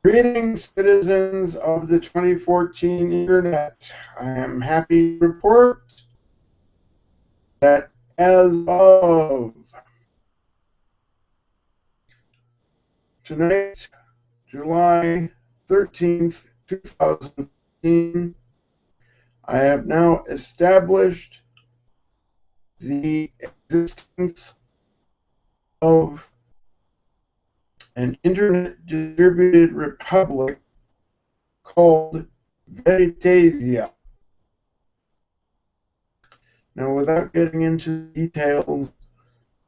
Greetings, citizens of the 2014 Internet. I am happy to report that as of tonight, July 13th, 2015, I have now established the existence of an Internet distributed republic called Veritasia. Now, without getting into details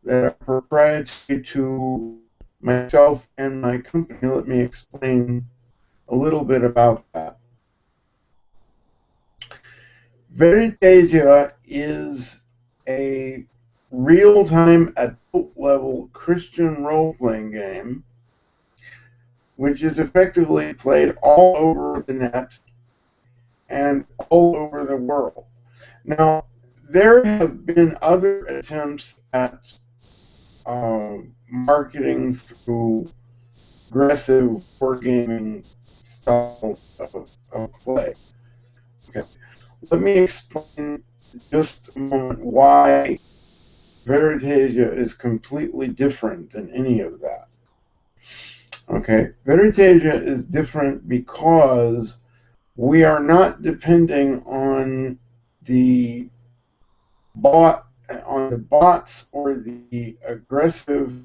that are proprietary to myself and my company, let me explain a little bit about that. Veritasia is a real-time adult-level Christian role-playing game which is effectively played all over the net and all over the world. Now, there have been other attempts at marketing through aggressive wargaming style of play. Okay, let me explain just a moment why Veritasia is completely different than any of that. Okay, Veritasia is different because we are not depending on the bots or the aggressive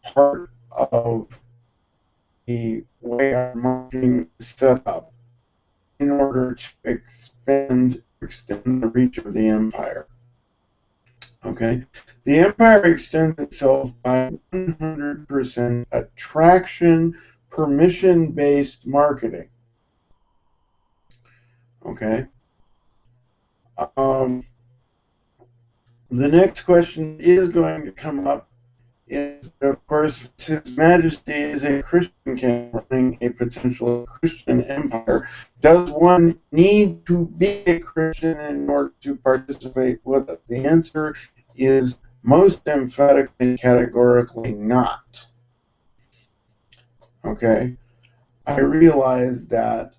part of the way our marketing is set up in order to extend the reach of the empire. Okay, the empire extends itself by 100% attraction, permission-based marketing. Okay. The next question is going to come up is, of course, His Majesty is a Christian king running a potential Christian empire. Does one need to be a Christian in order to participate with it? The answer is most emphatically, categorically not. Okay? I realize that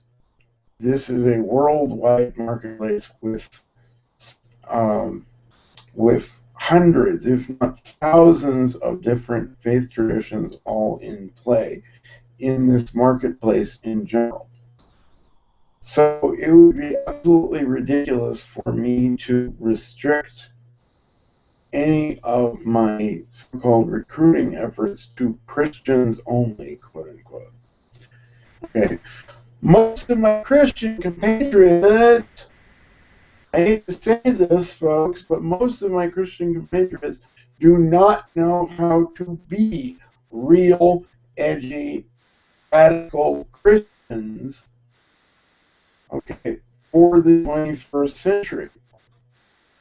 this is a worldwide marketplace with hundreds, if not thousands, of different faith traditions all in play in this marketplace in general. So it would be absolutely ridiculous for me to restrict any of my so-called recruiting efforts to Christians only, quote unquote. Okay. Most of my Christian compatriots, I hate to say this, folks, but most of my Christian compatriots do not know how to be real, edgy, radical Christians, okay, for the 21st century.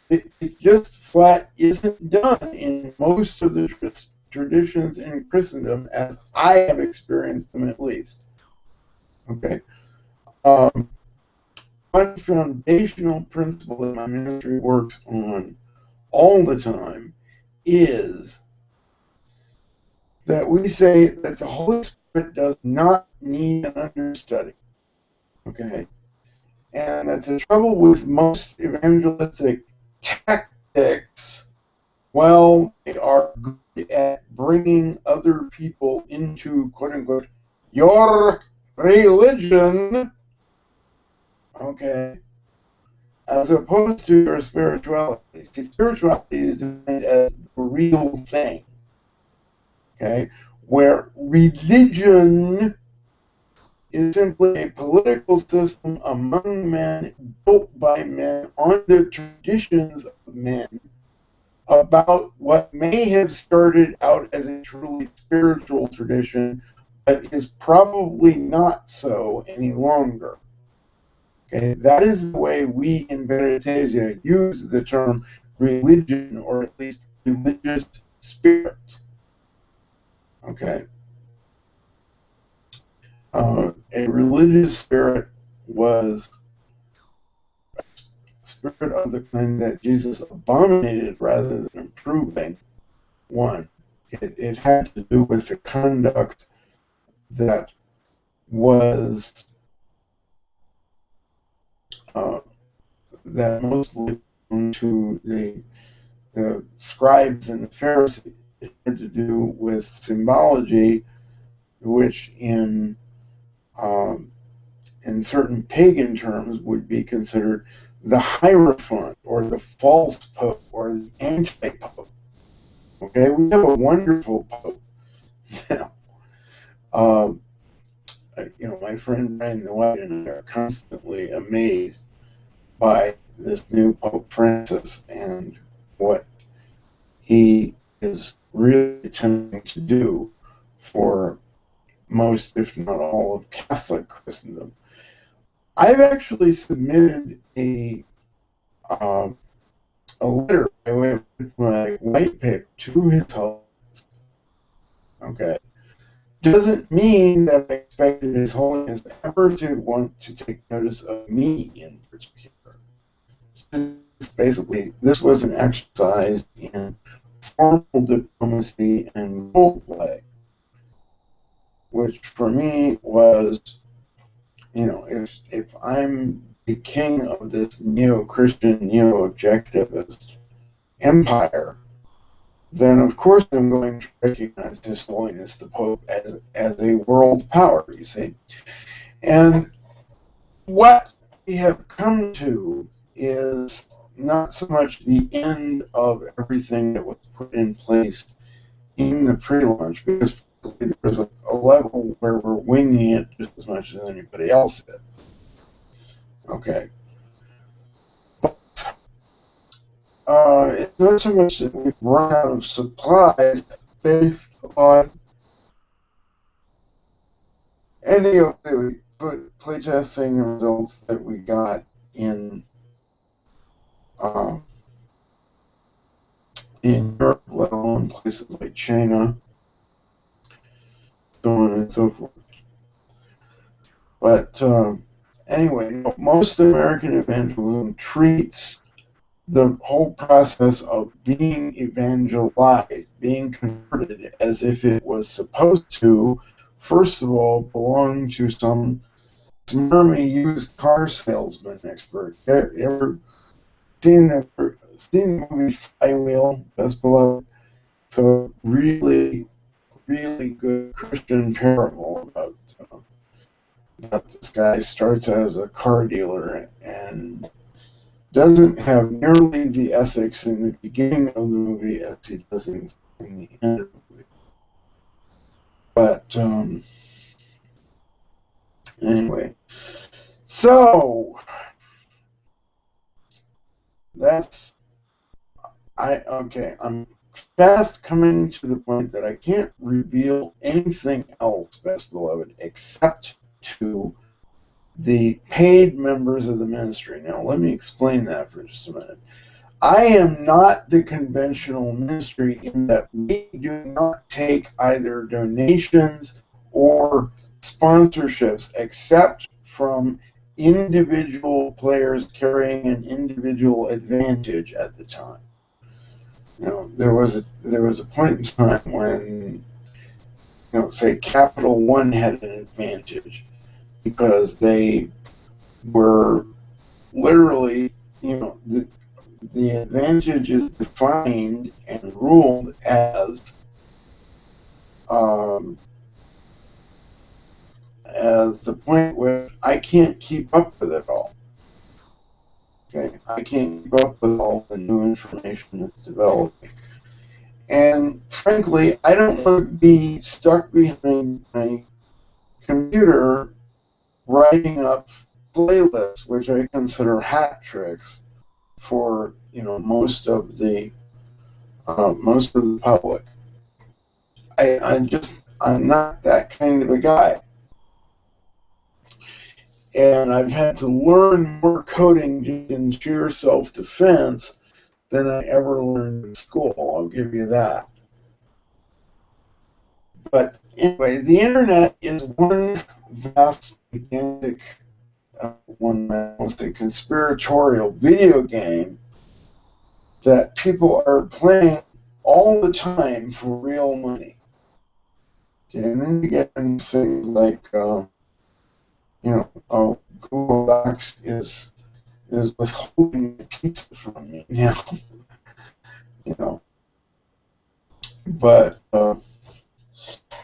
It just flat isn't done in most of the traditions in Christendom, as I have experienced them at least. Okay. One foundational principle that my ministry works on all the time is that we say that the Holy Spirit does not need an understudy. Okay? And that the trouble with most evangelistic tactics, well, they are good at bringing other people into, quote unquote, your religion, okay, as opposed to your spirituality. See, spirituality is defined as the real thing, okay, where religion is simply a political system among men, built by men, on the traditions of men, about what may have started out as a truly spiritual tradition, but is probably not so any longer. Okay, that is the way we in Veritasia use the term religion, or at least religious spirit. Okay. A religious spirit was a spirit of the kind that Jesus abominated rather than improving. One, it had to do with the conduct that was that mostly to the scribes and the Pharisees. It had to do with symbology, which in certain pagan terms would be considered the Hierophant or the false pope or the anti-pope. Okay, we have a wonderful pope now. My friend Brian the White and I are constantly amazed by this new Pope Francis and what he is really attempting to do for most, if not all, of Catholic Christendom. I've actually submitted a letter by way of my white paper to His Holiness. Okay. Doesn't mean that I expected His Holiness ever to want to take notice of me in particular. Basically, this was an exercise in formal diplomacy and role play, which for me was, if I'm the king of this neo-Christian, neo-objectivist empire, then of course I'm going to recognize His Holiness the Pope as a world power, you see. And what we have come to is not so much the end of everything that was put in place in the pre-launch, because there's a level where we're winging it just as much as anybody else is. Okay. But it's not so much that we've run out of supplies based on any of the playtesting results that we got in Europe, let alone places like China, so on and so forth. But anyway, most American evangelism treats the whole process of being evangelized, being converted, as if it was supposed to, first of all, belong to some smarmy used car salesman expert. Ever seen the movie Flywheel, Best Beloved? So really, really good Christian parable about this guy starts out as a car dealer and doesn't have nearly the ethics in the beginning of the movie as he does in the end of the movie. But anyway, so I'm fast coming to the point that I can't reveal anything else, Best Beloved, except to the paid members of the ministry. Now, let me explain that for just a minute. I am not the conventional ministry in that we do not take either donations or sponsorships except from individual players carrying an individual advantage at the time. There was a point in time when, say Capital One had an advantage because they were literally, the advantage is defined and ruled as the point where I can't keep up with it all. Okay, I can't keep up with all the new information that's developing. And frankly, I don't want to be stuck behind my computer writing up playlists, which I consider hat tricks for most of the public. I'm not that kind of a guy. And I've had to learn more coding in sheer self-defense than I ever learned in school. I'll give you that. But anyway, the internet is one vast, gigantic, conspiratorial video game that people are playing all the time for real money. Okay, and then you get into things like Google Docs is withholding the pizza from me now. But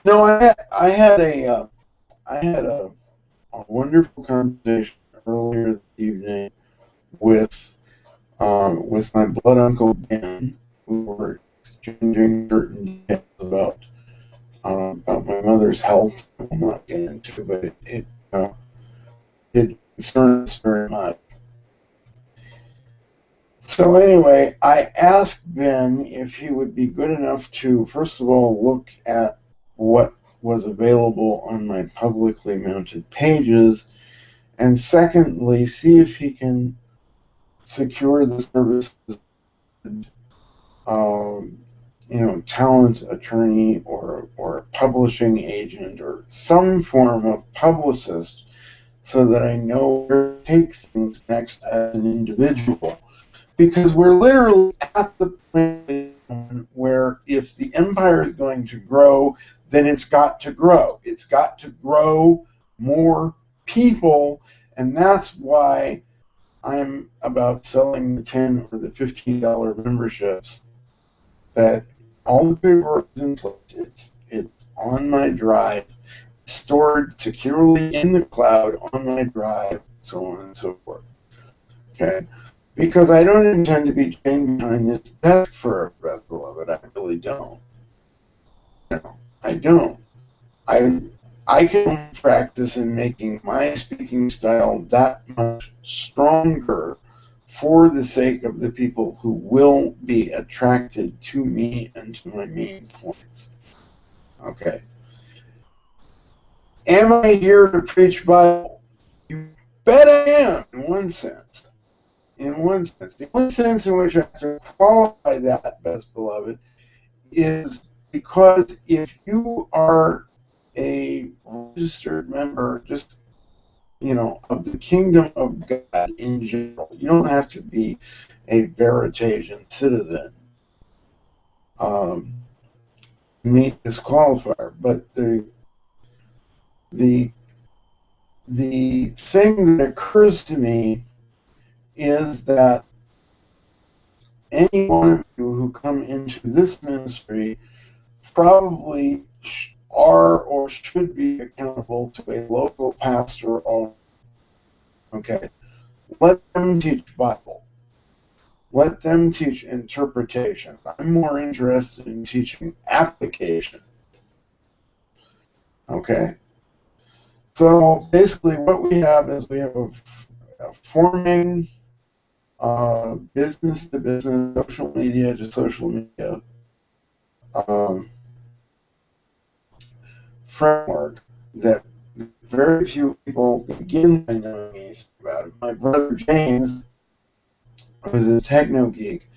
no, I had a wonderful conversation earlier this evening with my blood uncle Ben. We were exchanging certain details about my mother's health. I will not get into, but it concerns us very much. So anyway, I asked Ben if he would be good enough to, first of all, look at what was available on my publicly mounted pages, and secondly, see if he can secure the services, talent attorney or publishing agent or some form of publicist so that I know where to take things next as an individual. Because we're literally at the point where if the empire is going to grow, then it's got to grow. It's got to grow more people, and that's why I'm about selling the $10 or the $15 memberships. That all the paperwork is in place. It's on my drive, stored securely in the cloud on my drive, so on and so forth. Okay. Because I don't intend to be chained behind this desk forever, beloved. I really don't. I don't. I can only practice in making my speaking style that much stronger for the sake of the people who will be attracted to me and to my main points. Okay. Am I here to preach Bible? You bet I am, in one sense. In one sense. The only sense in which I have to qualify that, best beloved, is because if you are a registered member, just, of the kingdom of God in general, you don't have to be a Veritasian citizen to meet this qualifier. But the thing that occurs to me is that any one of you who come into this ministry probably are or should be accountable to a local pastor or, okay, let them teach Bible. Let them teach interpretation. I'm more interested in teaching application. Okay? So basically what we have is we have a forming business to business, social media to social media framework that very few people begin by knowing anything about it. My brother James, who's a techno geek,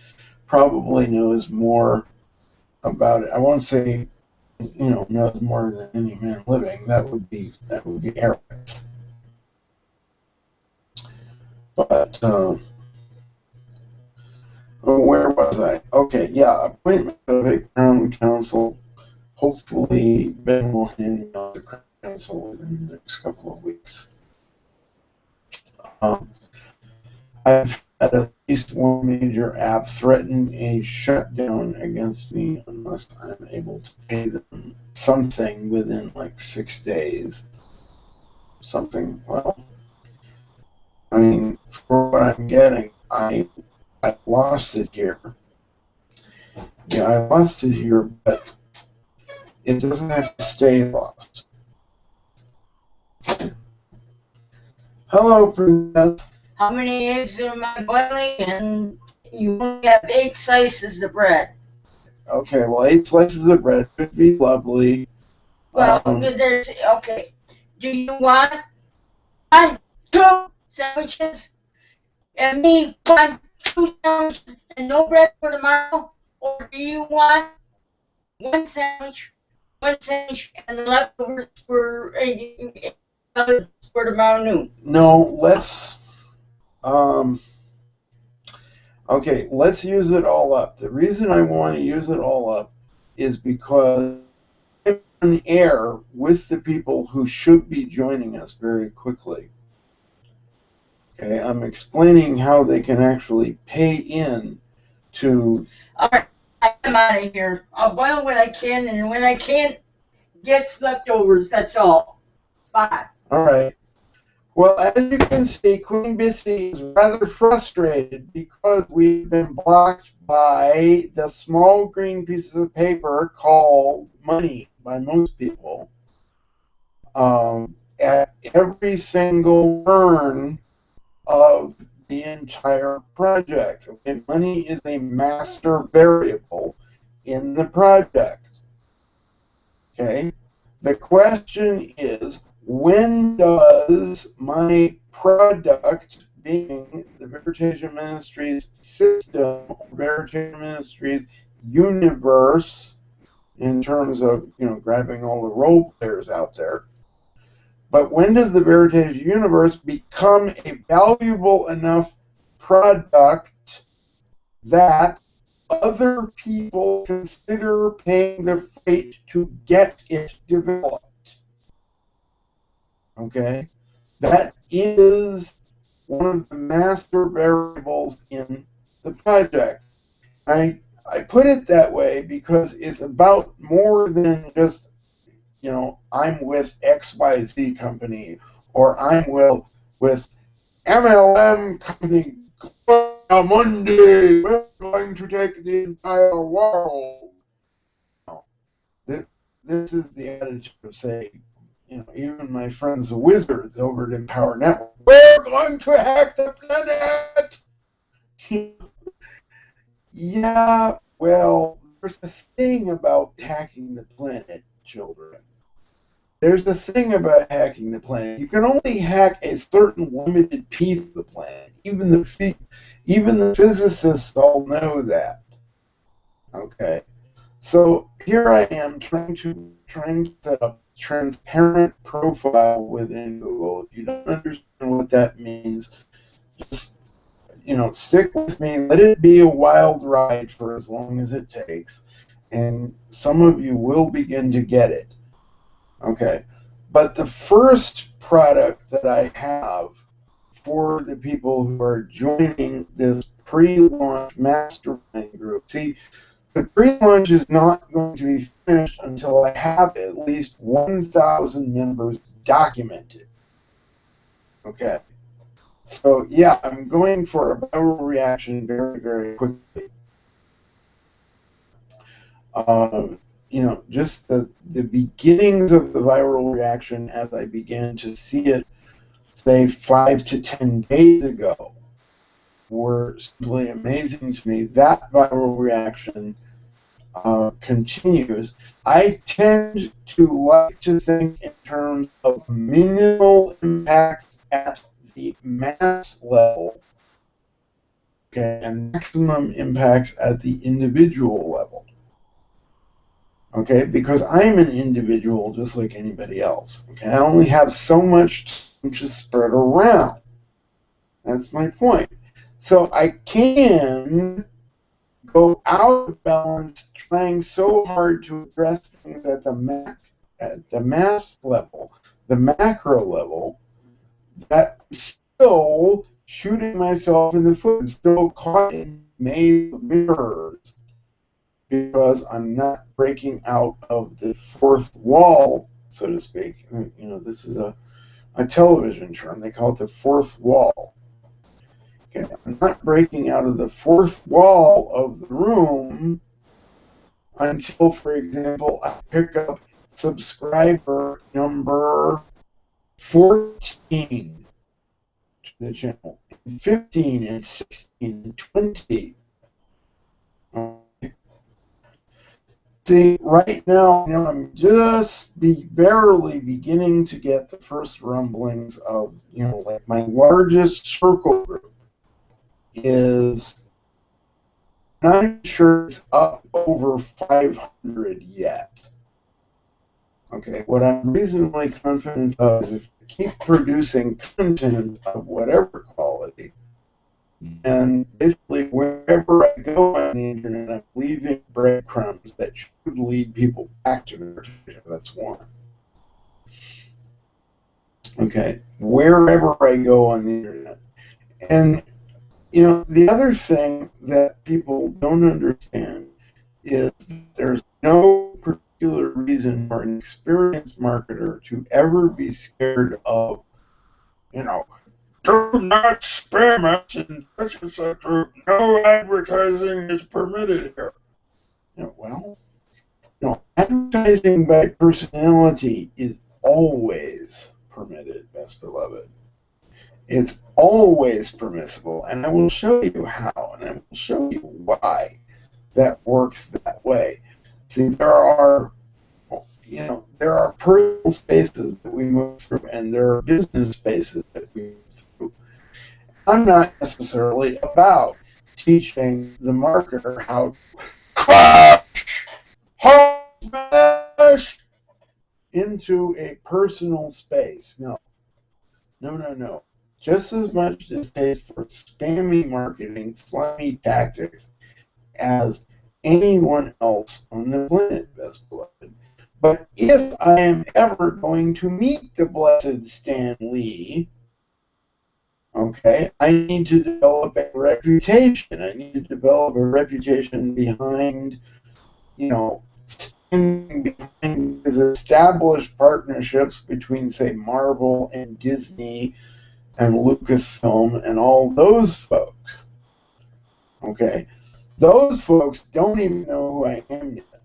probably knows more about it. I won't say, knows more than any man living. That would be arrogance. But where was I? Okay, yeah, appointment of a crown council. Hopefully, Ben will hand me on the crown council within the next couple of weeks. I've had at least one major app threaten a shutdown against me unless I'm able to pay them something within like 6 days. Something, well, I mean, for what I'm getting, I lost it here. Yeah, I lost it here, but it doesn't have to stay lost. Hello, Princess. How many eggs am I boiling? And you only have 8 slices of bread. Okay, well, 8 slices of bread would be lovely. Well, there's, okay. Do you want 1, 2 sandwiches? And me 1, 2 sandwiches and no bread for tomorrow? Or do you want 1 sandwich, and the leftovers for tomorrow noon? No, let's okay, let's use it all up. The reason I want to use it all up is because on air with the people who should be joining us very quickly. Okay, I'm explaining how they can actually pay in to. All right, I'm out of here. I'll boil what I can, and when I can't, get leftovers. That's all. Bye. All right. Well, as you can see, Queen Bitsy is rather frustrated because we've been blocked by the small green pieces of paper called money by most people at every single turn of the entire project. Okay? Money is a master variable in the project. Okay? The question is, when does my product, being the Veritasia Ministries system, or Veritasia Ministries universe, in terms of, grabbing all the role players out there, but when does the Veritasia universe become a valuable enough product that other people consider paying the freight to get it developed? Okay? That is one of the master variables in the project. I put it that way because it's about more than just, I'm with XYZ company, or I'm with MLM company. Monday, we're going to take the entire world. This is the attitude of, say, even my friends the wizards over at Empower Network. We're going to hack the planet! Yeah, well, there's a thing about hacking the planet, children. There's a thing about hacking the planet. You can only hack a certain limited piece of the planet. Even the physicists all know that. Okay. So here I am trying to set up a transparent profile within Google. If you don't understand what that means, just stick with me. Let it be a wild ride for as long as it takes, and some of you will begin to get it. Okay. But the first product that I have for the people who are joining this pre-launch mastermind group. See, the pre-launch is not going to be finished until I have at least 1,000 members documented. Okay. So, yeah, I'm going for a viral reaction very, very quickly. Just the beginnings of the viral reaction as I began to see it, say, 5 to 10 days ago, were simply amazing to me. That viral reaction continues. I tend to like to think in terms of minimal impacts at the mass level, okay, and maximum impacts at the individual level. Okay, because I'm an individual just like anybody else. Okay, I only have so much time to spread around. That's my point. So I can go out of balance trying so hard to address things at the mass level, the macro level, that I'm still shooting myself in the foot. I'm still caught in maze of mirrors because I'm not breaking out of the fourth wall, so to speak. This is a television term. They call it the fourth wall. Okay, I'm not breaking out of the fourth wall of the room until, for example, I pick up subscriber number 14 to the channel, and 15, and 16, and 20. See, right now, I'm just barely beginning to get the first rumblings of, like my largest circle group is not even sure it's up over 500 yet. Okay, what I'm reasonably confident of is if you keep producing content of whatever quality, And basically, wherever I go on the internet, I'm leaving breadcrumbs that should lead people back to Veritasia. That's one. Okay, wherever I go on the internet. And, the other thing that people don't understand is there's no particular reason for an experienced marketer to ever be scared of, do not spam us in such and such, or no advertising is permitted here. Well, advertising by personality is always permitted, best beloved. It's always permissible, and I will show you how, and I will show you why that works that way. See, there are personal spaces that we move through, and there are business spaces that we move through. I'm not necessarily about teaching the marketer how to crash, smash into a personal space. No. Just as much distaste for spammy marketing, slimy tactics as anyone else on the planet, best beloved. But if I am ever going to meet the blessed Stan Lee, okay, I need to develop a reputation. I need to develop a reputation behind, standing behind his established partnerships between, say, Marvel and Disney and Lucasfilm and all those folks. Okay, those folks don't even know who I am yet,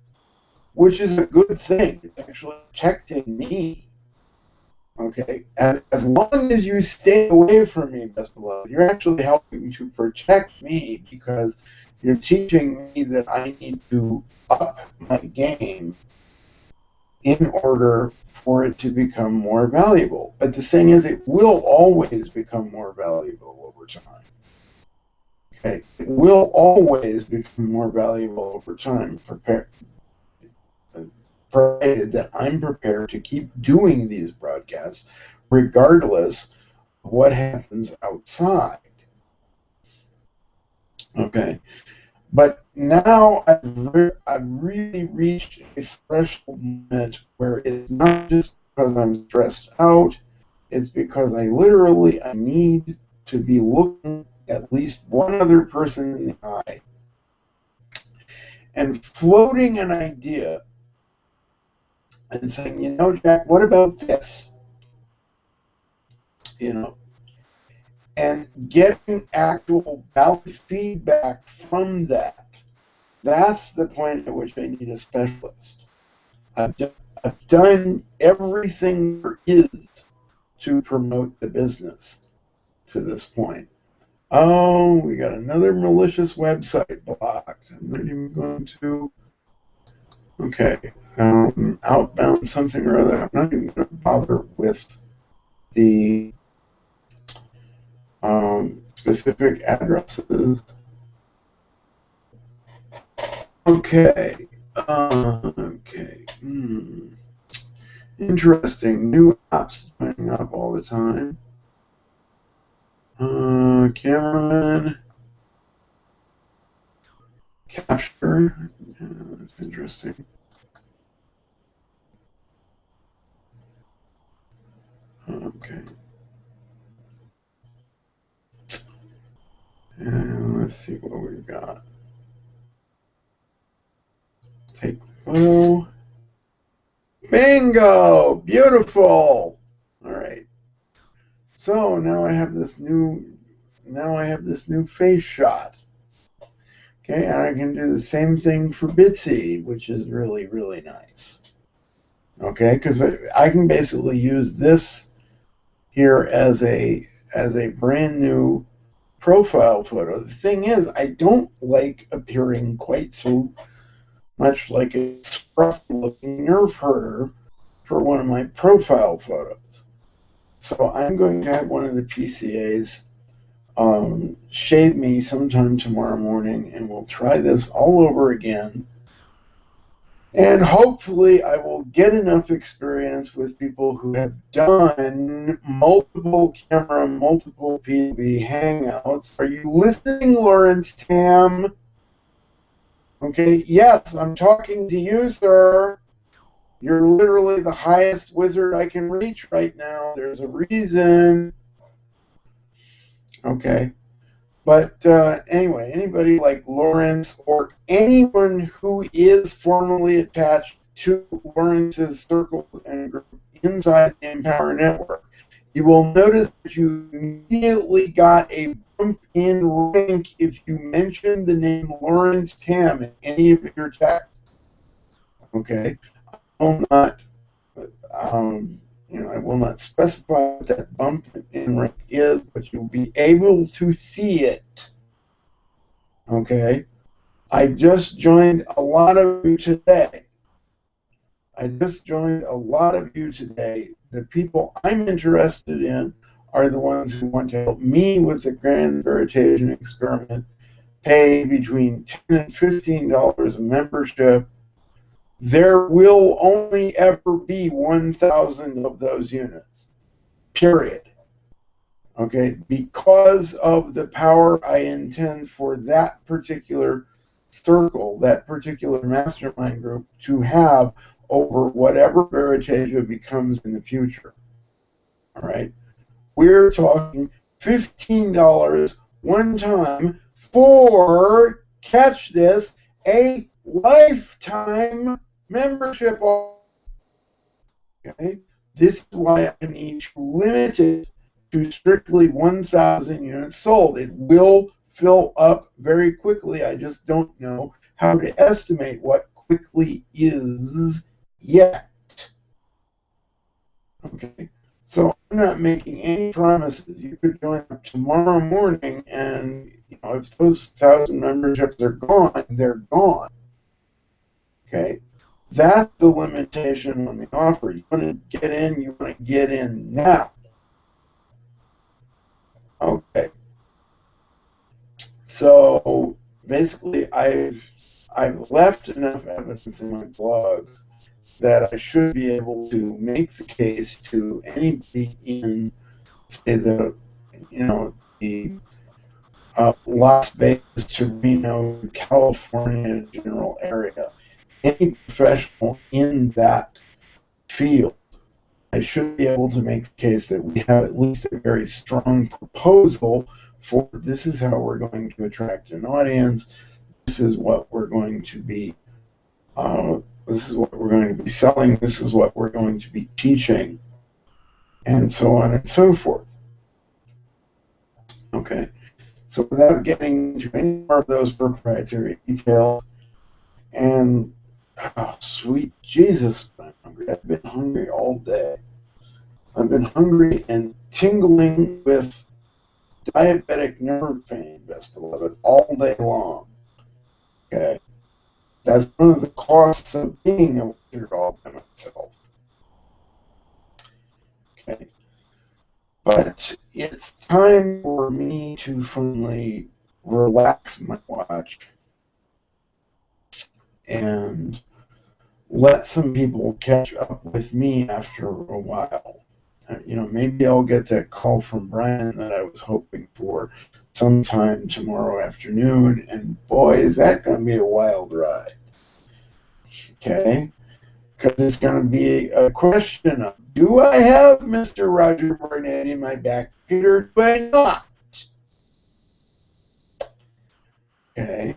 which is a good thing. It's actually protecting me. Okay, as long as you stay away from me, best beloved, you're actually helping to protect me, because you're teaching me that I need to up my game in order for it to become more valuable. But the thing is, it will always become more valuable over time. Okay, it will always become more valuable over time, provided that I'm prepared to keep doing these broadcasts regardless of what happens outside. Okay, but now I've really reached a threshold moment where it's not just because I'm stressed out, it's because I need to be looking at least one other person in the eye and floating an idea and saying, Jack, what about this? And getting actual valid feedback from that. That's the point at which I need a specialist. I've done everything there is to promote the business to this point. Oh, we got another malicious website blocked. I'm not even going to. Okay, outbound something or other. I'm not even going to bother with the specific addresses. Okay. Interesting. New apps popping up all the time. Cameraman. Capture. Yeah, that's interesting. Okay. And let's see what we've got. Take photo. Bingo! Beautiful! Alright. So now I have this new face shot. Okay, and I can do the same thing for Bitsy, which is really, really nice. Okay, because I can basically use this here as a brand new profile photo. The thing is, I don't like appearing quite so much like a scruffy-looking nerve herder for one of my profile photos. So I'm going to have one of the PCAs shave me sometime tomorrow morning, and we'll try this all over again And hopefully I will get enough experience with people who have done multiple camera, multiple PB hangouts. Are you listening, Lawrence Tam? Okay, yes, I'm talking to you, sir. You're literally the highest wizard I can reach right now. There's a reason. Okay. But anyway, anybody like Lawrence or anyone who is formally attached to Lawrence's circle and group inside the Empower Network, you will notice that you immediately got a bump in rank if you mention the name Lawrence Tam in any of your texts. Okay? I will not, I will not specify what that bump in rank is, but you'll be able to see it. Okay? I just joined a lot of you today. The people I'm interested in are the ones who want to help me with the Grand Veritasia experiment, pay between $10 and $15 a membership. There will only ever be 1,000 of those units, period. Okay, because of the power I intend for that particular circle, that particular mastermind group to have over whatever Veritasia becomes in the future. All right, we're talking $15 one time for, catch this, a lifetime membership. Okay, this is why I need to limit it to strictly 1,000 units sold. It will fill up very quickly. I just don't know how to estimate what quickly is yet. Okay, so I'm not making any promises. You could join up tomorrow morning, and if those 1,000 memberships are gone, they're gone. Okay, that's the limitation on the offer. You want to get in, you want to get in now. Okay. So basically, I've left enough evidence in my blogs that I should be able to make the case to anybody in, say, the Las Vegas to Reno, California general area, any professional in that field. I should be able to make the case that we have at least a very strong proposal for this is how we're going to attract an audience. This is what we're going to be. This is what we're going to be selling. This is what we're going to be teaching, and so on and so forth. Okay. So without getting into any more of those proprietary details, and sweet Jesus, I'm hungry. I've been hungry all day. I've been hungry and tingling with diabetic nerve pain, best beloved, all day long. Okay, that's one of the costs of being a wizard all by myself. Okay, but it's time for me to finally relax my watch and let some people catch up with me after a while. Maybe I'll get that call from Brian that I was hoping for sometime tomorrow afternoon, and boy, is that going to be a wild ride. Okay? Because it's going to be a question of, do I have Mr. Roger Barnett in my back pocket or do I not? Okay?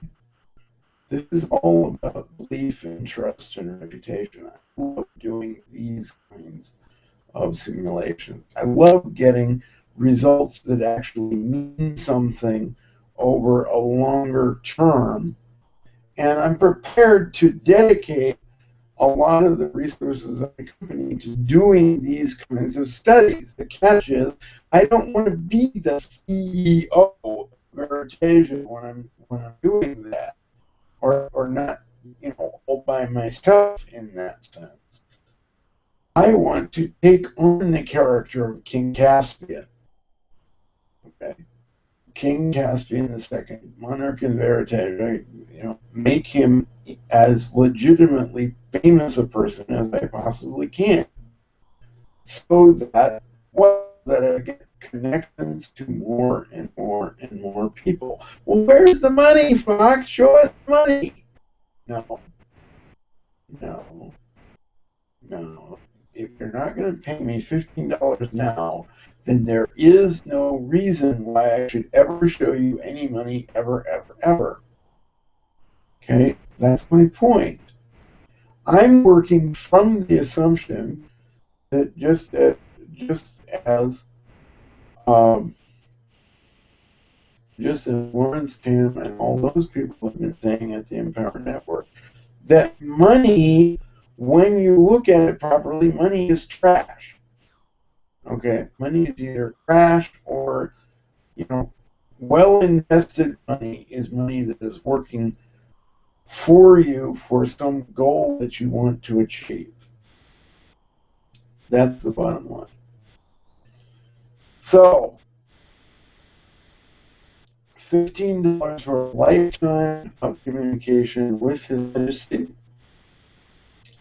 This is all about belief and trust and reputation. I love doing these kinds of simulations. I love getting results that actually mean something over a longer term, and I'm prepared to dedicate a lot of the resources of the company to doing these kinds of studies. The catch is, I don't want to be the CEO of Veritasia when I'm doing that, or not, all by myself in that sense. I want to take on the character of King Caspian. Okay, King Caspian II, monarch in Veritasia. Make him as legitimately famous a person as I possibly can, so that I get connections to more and more and more people. Well, where's the money, Fox? Show us the money. No, no, no. If you're not going to pay me $15 now, then there is no reason why I should ever show you any money ever, ever, ever. Okay, that's my point. I'm working from the assumption that just as um, Lawrence Tam and all those people have been saying at the Empower Network, that money, when you look at it properly, money is trash. Okay, money is either trash or, well invested money is money that is working for you for some goal that you want to achieve. That's the bottom line. So, $15 for a lifetime of communication with His Majesty.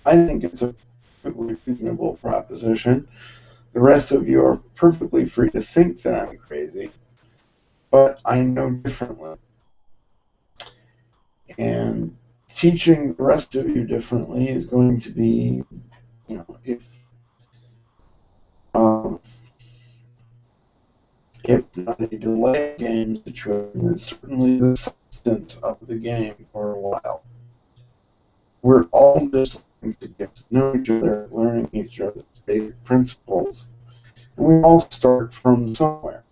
I think it's a perfectly reasonable proposition. The rest of you are perfectly free to think that I'm crazy, but I know differently. And teaching the rest of you differently is going to be, um, if not a delay game situation, then certainly the substance of the game for a while. We're all just learning to get to know each other, learning each other's basic principles, and we all start from somewhere.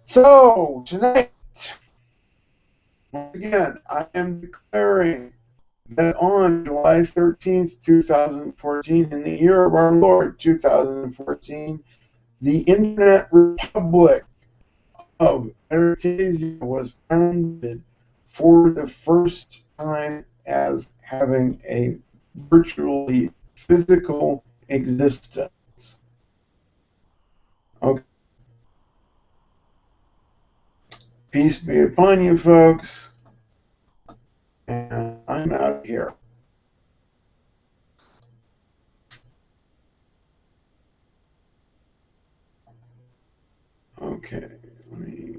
So, tonight, once again, I am declaring that on July 13th, 2014, in the year of our Lord, 2014, the Internet Republic of Veritasia was founded for the first time as having a virtually physical existence. Okay. Peace be upon you, folks. And I'm out of here. Okay, let me